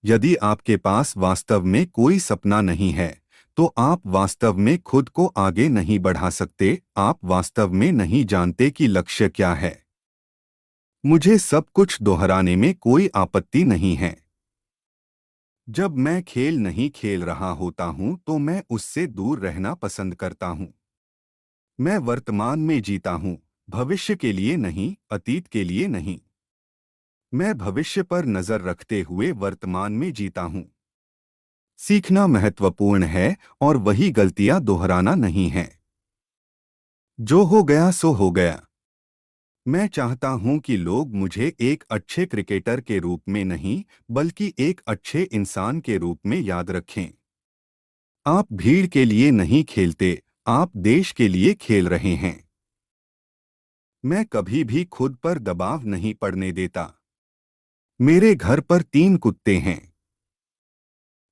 यदि आपके पास वास्तव में कोई सपना नहीं है, तो आप वास्तव में खुद को आगे नहीं बढ़ा सकते। आप वास्तव में नहीं जानते कि लक्ष्य क्या है। मुझे सब कुछ दोहराने में कोई आपत्ति नहीं है। जब मैं खेल नहीं खेल रहा होता हूं, तो मैं उससे दूर रहना पसंद करता हूं। मैं वर्तमान में जीता हूं, भविष्य के लिए नहीं, अतीत के लिए नहीं। मैं भविष्य पर नजर रखते हुए वर्तमान में जीता हूं। सीखना महत्वपूर्ण है, और वही गलतियां दोहराना नहीं है। जो हो गया सो हो गया। मैं चाहता हूं कि लोग मुझे एक अच्छे क्रिकेटर के रूप में नहीं, बल्कि एक अच्छे इंसान के रूप में याद रखें। आप भीड़ के लिए नहीं खेलते, आप देश के लिए खेल रहे हैं। मैं कभी भी खुद पर दबाव नहीं पड़ने देता। मेरे घर पर 3 कुत्ते हैं।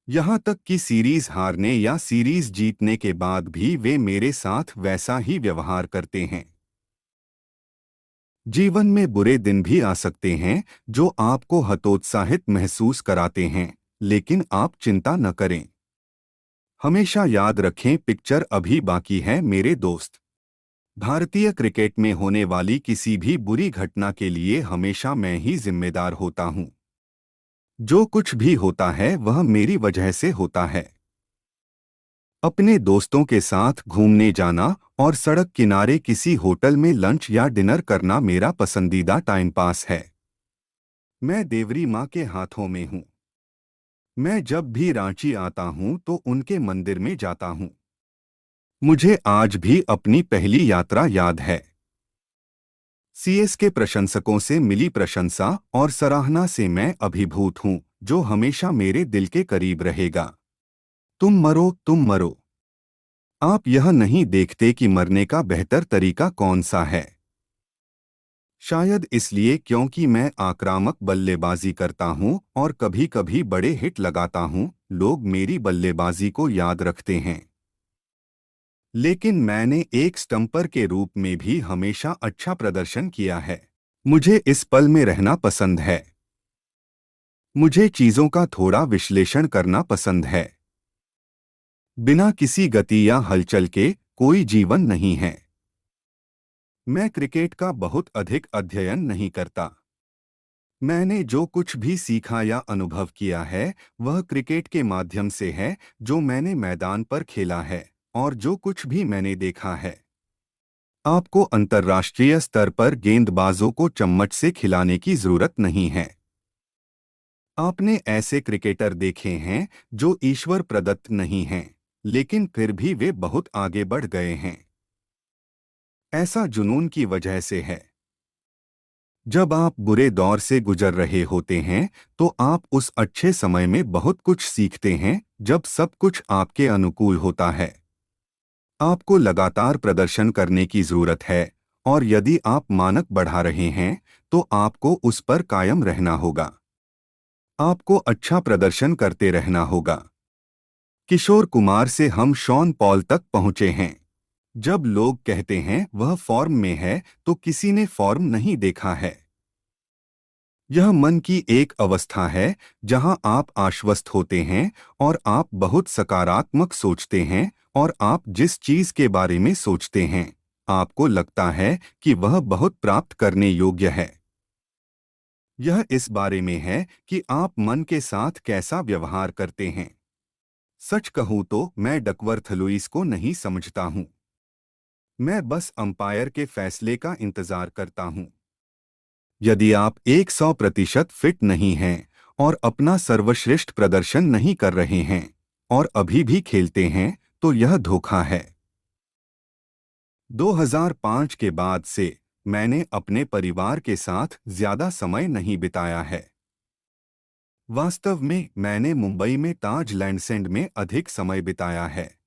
यहाँ तक कि सीरीज हारने या सीरीज जीतने के बाद भी वे मेरे साथ वैसा ही व्यवहार करते हैं। जीवन में बुरे दिन भी आ सकते हैं, जो आपको हतोत्साहित महसूस कराते हैं, लेकिन आप चिंता न करें। हमेशा याद रखें, पिक्चर अभी बाकी है मेरे दोस्त। भारतीय क्रिकेट में होने वाली किसी भी बुरी घटना के लिए हमेशा मैं ही जिम्मेदार होता हूं। जो कुछ भी होता है वह मेरी वजह से होता है। अपने दोस्तों के साथ घूमने जाना और सड़क किनारे किसी होटल में लंच या डिनर करना मेरा पसंदीदा टाइम पास है। मैं देवरी माँ के हाथों में हूँ। मैं जब भी रांची आता हूँ तो उनके मंदिर में जाता हूँ। मुझे आज भी अपनी पहली यात्रा याद है। सीएस के प्रशंसकों से मिली प्रशंसा और सराहना से मैं अभिभूत हूँ, जो हमेशा मेरे दिल के करीब रहेगा। तुम मरो, तुम मरो। आप यह नहीं देखते कि मरने का बेहतर तरीका कौन सा है। शायद इसलिए क्योंकि मैं आक्रामक बल्लेबाजी करता हूं और कभी-कभी बड़े हिट लगाता हूं, लोग मेरी बल्लेबाजी को याद रखते हैं। लेकिन मैंने एक स्टंपर के रूप में भी हमेशा अच्छा प्रदर्शन किया है। मुझे इस पल में रहना पसंद है। मुझे चीजों का थोड़ा विश्लेषण करना पसंद है। बिना किसी गति या हलचल के कोई जीवन नहीं है। मैं क्रिकेट का बहुत अधिक अध्ययन नहीं करता। मैंने जो कुछ भी सीखा या अनुभव किया है, वह क्रिकेट के माध्यम से है, जो मैंने मैदान पर खेला है और जो कुछ भी मैंने देखा है। आपको अंतर्राष्ट्रीय स्तर पर गेंदबाजों को चम्मच से खिलाने की जरूरत नहीं है। आपने ऐसे क्रिकेटर देखे हैं जो ईश्वर प्रदत्त नहीं हैं, लेकिन फिर भी वे बहुत आगे बढ़ गए हैं। ऐसा जुनून की वजह से है। जब आप बुरे दौर से गुजर रहे होते हैं, तो आप उस अच्छे समय में बहुत कुछ सीखते हैं, जब सब कुछ आपके अनुकूल होता है। आपको लगातार प्रदर्शन करने की जरूरत है, और यदि आप मानक बढ़ा रहे हैं, तो आपको उस पर कायम रहना होगा। आपको अच्छा प्रदर्शन करते रहना होगा। किशोर कुमार से हम शॉन पॉल तक पहुंचे हैं। जब लोग कहते हैं वह फॉर्म में है, तो किसी ने फॉर्म नहीं देखा है। यह मन की एक अवस्था है जहां आप आश्वस्त होते हैं और आप बहुत सकारात्मक सोचते हैं, और आप जिस चीज के बारे में सोचते हैं, आपको लगता है कि वह बहुत प्राप्त करने योग्य है। यह इस बारे में है कि आप मन के साथ कैसा व्यवहार करते हैं। सच कहूं तो मैं डकवर्थ लुईस को नहीं समझता हूं। मैं बस अंपायर के फैसले का इंतजार करता हूं। यदि आप 100% फिट नहीं हैं और अपना सर्वश्रेष्ठ प्रदर्शन नहीं कर रहे हैं और अभी भी खेलते हैं, तो यह धोखा है। 2005 के बाद से मैंने अपने परिवार के साथ ज्यादा समय नहीं बिताया है। वास्तव में मैंने मुंबई में ताज लैंडसेंड में अधिक समय बिताया है।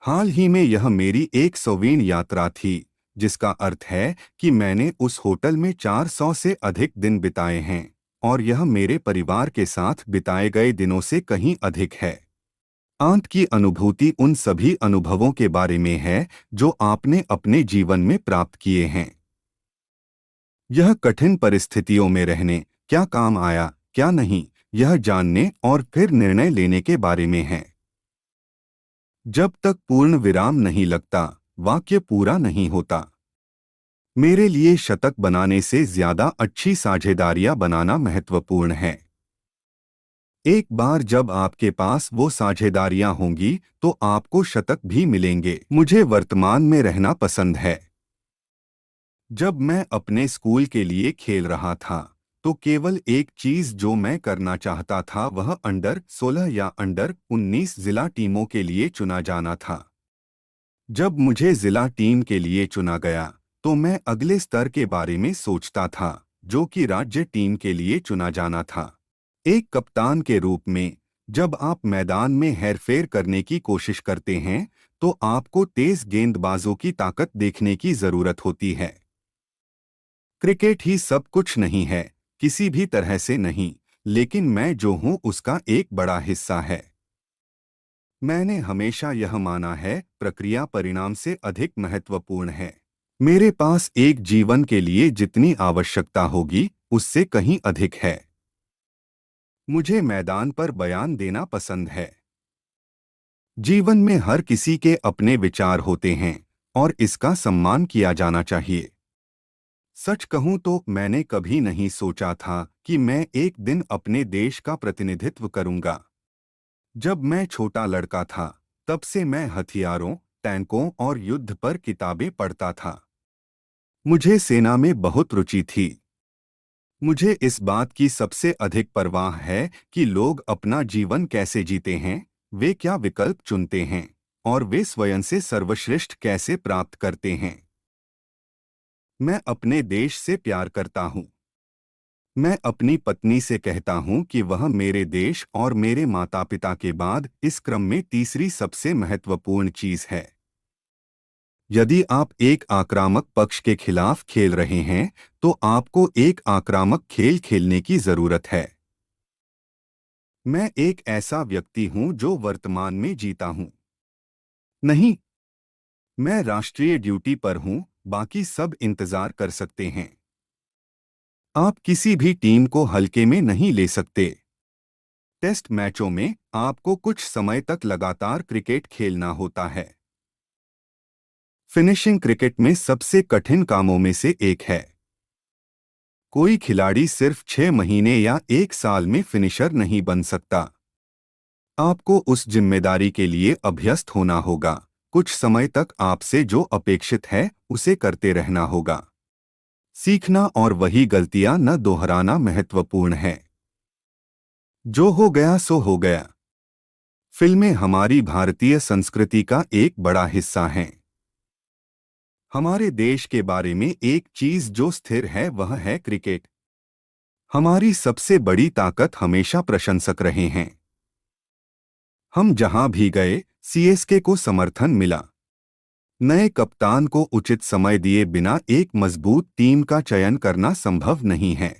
हाल ही में यह मेरी 100वीं यात्रा थी, जिसका अर्थ है कि मैंने उस होटल में 400 से अधिक दिन बिताए हैं, और यह मेरे परिवार के साथ बिताए गए दिनों से कहीं अधिक है। आंत की अनुभूति उन सभी अनुभवों के बारे में है जो आपने अपने जीवन में प्राप्त किए हैं। यह कठिन परिस्थितियों में रहने क्या काम आया, क्या नहीं, यह जानने और फिर निर्णय लेने के बारे में है। जब तक पूर्ण विराम नहीं लगता, वाक्य पूरा नहीं होता। मेरे लिए शतक बनाने से ज्यादा अच्छी साझेदारियां बनाना महत्वपूर्ण है। एक बार जब आपके पास वो साझेदारियां होंगी तो आपको शतक भी मिलेंगे। मुझे वर्तमान में रहना पसंद है। जब मैं अपने स्कूल के लिए खेल रहा था तो केवल एक चीज जो मैं करना चाहता था वह अंडर 16 या अंडर 19 जिला टीमों के लिए चुना जाना था। जब मुझे जिला टीम के लिए चुना गया तो मैं अगले स्तर के बारे में सोचता था, जो कि राज्य टीम के लिए चुना जाना था। एक कप्तान के रूप में जब आप मैदान में हेरफेर करने की कोशिश करते हैं तो आपको तेज गेंदबाजों की ताकत देखने की जरूरत होती है। क्रिकेट ही सब कुछ नहीं है, किसी भी तरह से नहीं, लेकिन मैं जो हूं उसका एक बड़ा हिस्सा है। मैंने हमेशा यह माना है, प्रक्रिया परिणाम से अधिक महत्वपूर्ण है। मेरे पास एक जीवन के लिए जितनी आवश्यकता होगी उससे कहीं अधिक है। मुझे मैदान पर बयान देना पसंद है। जीवन में हर किसी के अपने विचार होते हैं और इसका सम्मान किया जाना चाहिए। सच कहूं तो मैंने कभी नहीं सोचा था कि मैं एक दिन अपने देश का प्रतिनिधित्व करूंगा। जब मैं छोटा लड़का था तब से मैं हथियारों, टैंकों और युद्ध पर किताबें पढ़ता था। मुझे सेना में बहुत रुचि थी। मुझे इस बात की सबसे अधिक परवाह है कि लोग अपना जीवन कैसे जीते हैं, वे क्या विकल्प चुनते हैं और वे स्वयं से सर्वश्रेष्ठ कैसे प्राप्त करते हैं। मैं अपने देश से प्यार करता हूँ। मैं अपनी पत्नी से कहता हूँ कि वह मेरे देश और मेरे माता पिता के बाद इस क्रम में तीसरी सबसे महत्वपूर्ण चीज है। यदि आप एक आक्रामक पक्ष के खिलाफ खेल रहे हैं तो आपको एक आक्रामक खेल खेलने की जरूरत है। मैं एक ऐसा व्यक्ति हूं जो वर्तमान में जीता हूं। नहीं, मैं राष्ट्रीय ड्यूटी पर हूं, बाकी सब इंतजार कर सकते हैं। आप किसी भी टीम को हल्के में नहीं ले सकते। टेस्ट मैचों में आपको कुछ समय तक लगातार क्रिकेट खेलना होता है। फिनिशिंग क्रिकेट में सबसे कठिन कामों में से एक है। कोई खिलाड़ी सिर्फ 6 महीने या 1 साल में फिनिशर नहीं बन सकता। आपको उस जिम्मेदारी के लिए अभ्यस्त होना होगा। कुछ समय तक आपसे जो अपेक्षित है उसे करते रहना होगा। सीखना और वही गलतियां न दोहराना महत्वपूर्ण है। जो हो गया सो हो गया। फिल्में हमारी भारतीय संस्कृति का एक बड़ा हिस्सा हैं। हमारे देश के बारे में एक चीज जो स्थिर है वह है क्रिकेट। हमारी सबसे बड़ी ताकत हमेशा प्रशंसक रहे हैं। हम जहां भी गए सीएसके को समर्थन मिला। नए कप्तान को उचित समय दिए बिना एक मजबूत टीम का चयन करना संभव नहीं है।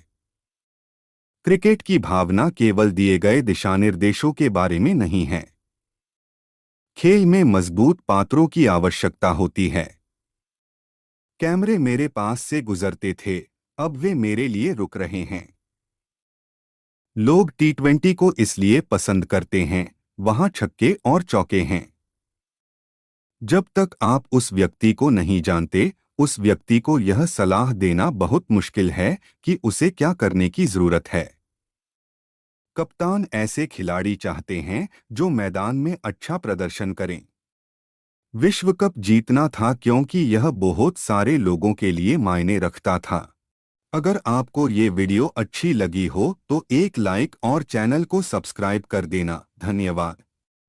क्रिकेट की भावना केवल दिए गए दिशानिर्देशों के बारे में नहीं है। खेल में मजबूत पात्रों की आवश्यकता होती है। कैमरे मेरे पास से गुजरते थे, अब वे मेरे लिए रुक रहे हैं। लोग टी20 को इसलिए पसंद करते हैं, वहां छक्के और चौके हैं। जब तक आप उस व्यक्ति को नहीं जानते, उस व्यक्ति को यह सलाह देना बहुत मुश्किल है कि उसे क्या करने की जरूरत है। कप्तान ऐसे खिलाड़ी चाहते हैं जो मैदान में अच्छा प्रदर्शन करें। विश्व कप जीतना था क्योंकि यह बहुत सारे लोगों के लिए मायने रखता था। अगर आपको ये वीडियो अच्छी लगी हो तो एक लाइक और चैनल को सब्सक्राइब कर देना। धन्यवाद।